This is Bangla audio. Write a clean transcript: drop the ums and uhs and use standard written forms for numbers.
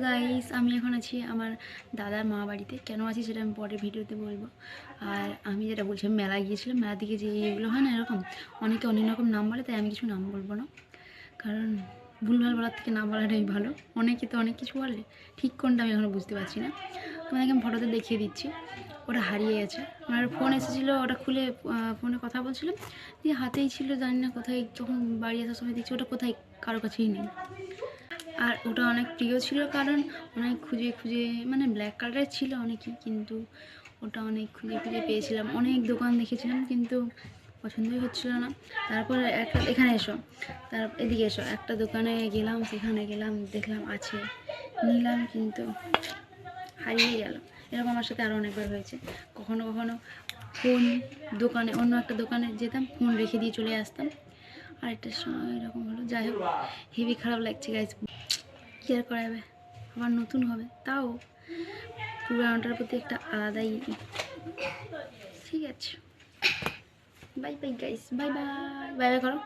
গাইস, আমি এখন আছি আমার দাদার মা বাড়িতে। কেন আছি সেটা আমি পরে ভিডিওতে বলবো। আর আমি যেটা বলছি, আমি মেলা গিয়েছিলাম। মেলা থেকে যে এগুলো হয় না, এরকম অনেকে অনেক রকম নাম বলে, তাই আমি কিছু নাম বলবো না, কারণ ভুলভাল বলার থেকে না বলাটাই ভালো। অনেকে তো অনেক কিছু বলে, ঠিক কোনটা আমি এখনও বুঝতে পারছি না। তোমাদেরকে আমি ফটোতে দেখিয়ে দিচ্ছি। ওটা হারিয়ে গেছে। আমার ফোন এসেছিলো, ওটা খুলে ফোনে কথা বলছিলাম, দিয়ে হাতেই ছিল, জানি না কোথায়। যখন বাড়ি আসার সময় দেখছি ওটা কোথায়, কারো কাছেই নেই। আর ওটা অনেক প্রিয় ছিল, কারণ অনেক খুঁজে খুঁজে, মানে ব্ল্যাক কালারের ছিল অনেকই, কিন্তু ওটা অনেক খুঁজে খুঁজে পেয়েছিলাম। অনেক দোকান দেখেছিলাম, কিন্তু পছন্দই হচ্ছিল না। তারপর একটা, এখানে এসো, এদিকে এসো, একটা দোকানে গেলাম, সেখানে গেলাম, দেখলাম আছে, নিলাম, কিন্তু হারিয়ে গেল। এরকম আমার সাথে আরও অনেকবার হয়েছে। কখনো কখনো ফোন দোকানে, অন্য একটা দোকানে যেতাম, ফোন রেখে দিয়ে চলে আসতাম। আরেকটার সময় এরকম হলো। যাই হোক, হেভি খারাপ লাগছে গাইজ। কি আর করা যাবে, আবার নতুন হবে, তাও পুরানোটার প্রতি একটা আলাদাই। ঠিক আছে, bye bye guys, bye bye, bye bye করো।